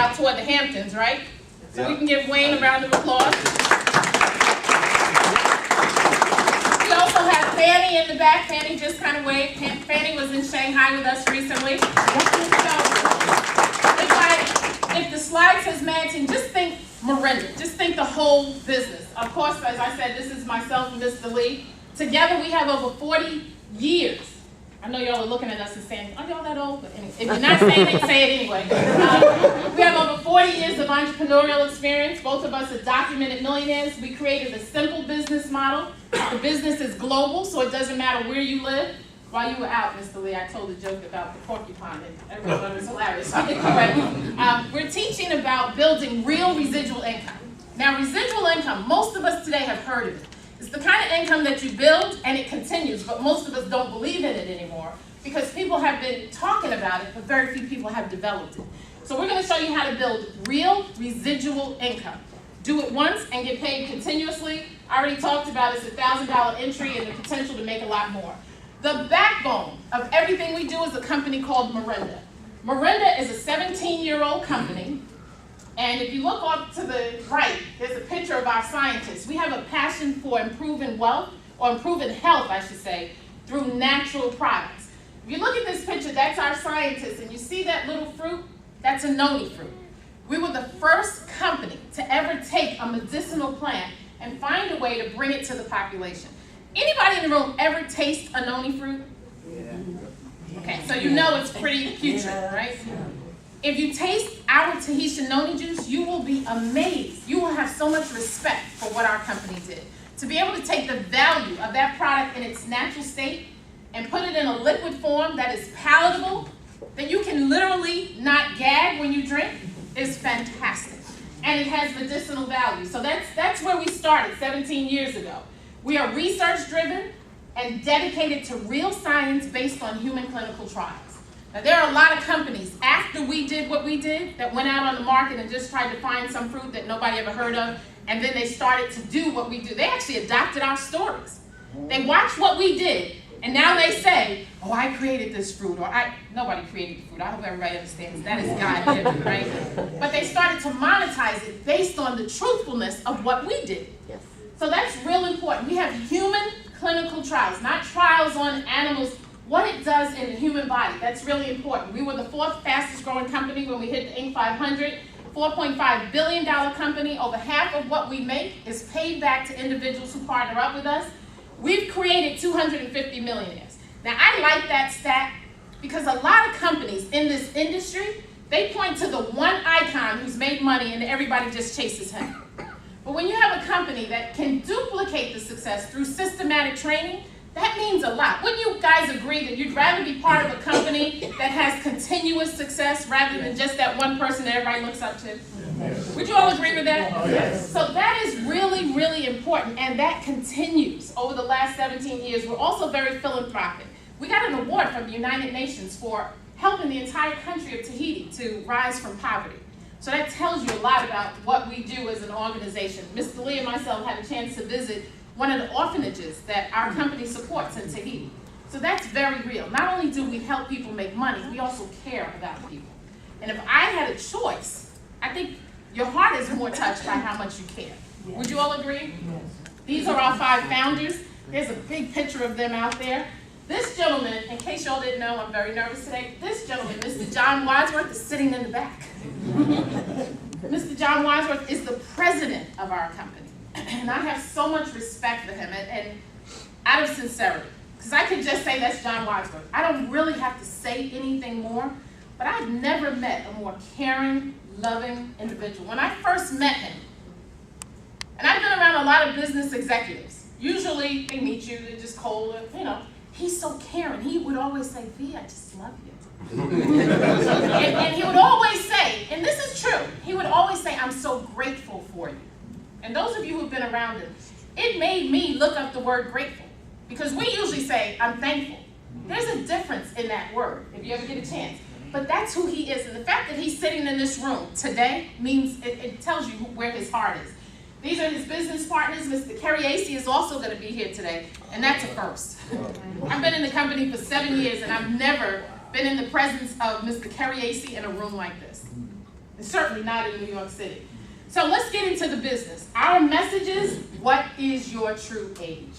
out toward the Hamptons, right? So we can give Wayne a round of applause. We also have Fanny in the back. Fanny just kind of waved. Fanny was in Shanghai with us recently. So if the slide says Manton, just think Morinda. Just think the whole business. Of course, as I said, this is myself and Mr. Lee. Together we have over 40 years. I know y'all are looking at us and saying, are y'all that old? But anyway, if you're not saying it, say it anyway. We have over 40 years of entrepreneurial experience. Both of us are documented millionaires. We created a simple business model. The business is global, so it doesn't matter where you live. While you were out, Mr. Lee, I told a joke about the porcupine, and everyone was hilarious. We're teaching about building real residual income. Now, residual income, most of us today have heard of it. It's the kind of income that you build and it continues, but most of us don't believe in it anymore because people have been talking about it, but very few people have developed it. So we're going to show you how to build real residual income. Do it once and get paid continuously. I already talked about it's a $1,000 entry and the potential to make a lot more. The backbone of everything we do is a company called Morinda. Morinda is a 17-year-old company. And if you look off to the right, there's a picture of our scientists. We have a passion for improving wealth, or improving health, I should say, through natural products. If you look at this picture, that's our scientists, and you see that little fruit? That's a noni fruit. We were the first company to ever take a medicinal plant and find a way to bring it to the population. Anybody in the room ever taste a noni fruit? Yeah. Okay, so you know it's pretty putrid, right? If you taste our Tahitian noni juice, you will be amazed. You will have so much respect for what our company did. To be able to take the value of that product in its natural state and put it in a liquid form that is palatable, that you can literally not gag when you drink, is fantastic. And it has medicinal value. So that's where we started 17 years ago. We are research-driven and dedicated to real science based on human clinical trials. Now, there are a lot of companies, after we did what we did, that went out on the market and just tried to find some fruit that nobody ever heard of, and then they started to do what we do. They actually adopted our stories. They watched what we did, and now they say, oh, I created this fruit, or nobody created the fruit. I hope everybody understands that is God-given, right? But they started to monetize it based on the truthfulness of what we did. Yes. So that's real important. We have human clinical trials, not trials on animals, what it does in the human body. That's really important. We were the 4th fastest growing company when we hit the Inc. 500, $4.5 billion company. Over half of what we make is paid back to individuals who partner up with us. We've created 250 millionaires. Now, I like that stat because a lot of companies in this industry, they point to the one icon who's made money and everybody just chases him. But when you have a company that can duplicate the success through systematic training, that means a lot. Wouldn't you guys agree that you'd rather be part of a company that has continuous success rather than just that one person that everybody looks up to? Would you all agree with that? Yes. So that is really, really important, and that continues over the last 17 years. We're also very philanthropic. We got an award from the United Nations for helping the entire country of Tahiti to rise from poverty. So that tells you a lot about what we do as an organization. Mr. Lee and myself had a chance to visit one of the orphanages that our company supports in Tahiti. So that's very real. Not only do we help people make money, we also care about people. And if I had a choice, I think your heart is more touched by how much you care. Yes. Would you all agree? Yes. These are our 5 founders. There's a big picture of them out there. This gentleman, in case y'all didn't know, I'm very nervous today. This gentleman, Mr. John Wadsworth, is sitting in the back. Mr. John Wadsworth is the president of our company. And I have so much respect for him, and out of sincerity, because I could just say that's John Wadsworth. I don't really have to say anything more, but I've never met a more caring, loving individual. When I first met him, and I've been around a lot of business executives, usually they meet you, they're just cold, he's so caring. He would always say, V, I just love you. and he would always say, and this is true, he would always say, I'm so grateful for you. And those of you who've been around him, it made me look up the word grateful. Because we usually say, I'm thankful. There's a difference in that word, if you ever get a chance. But that's who he is. And the fact that he's sitting in this room today means it tells you where his heart is. These are his business partners. Mr. Cariaci is also going to be here today. And that's a first. I've been in the company for 7 years, and I've never been in the presence of Mr. Cariaci in a room like this. and certainly not in New York City. So let's get into the business. Our message is, what is your true age?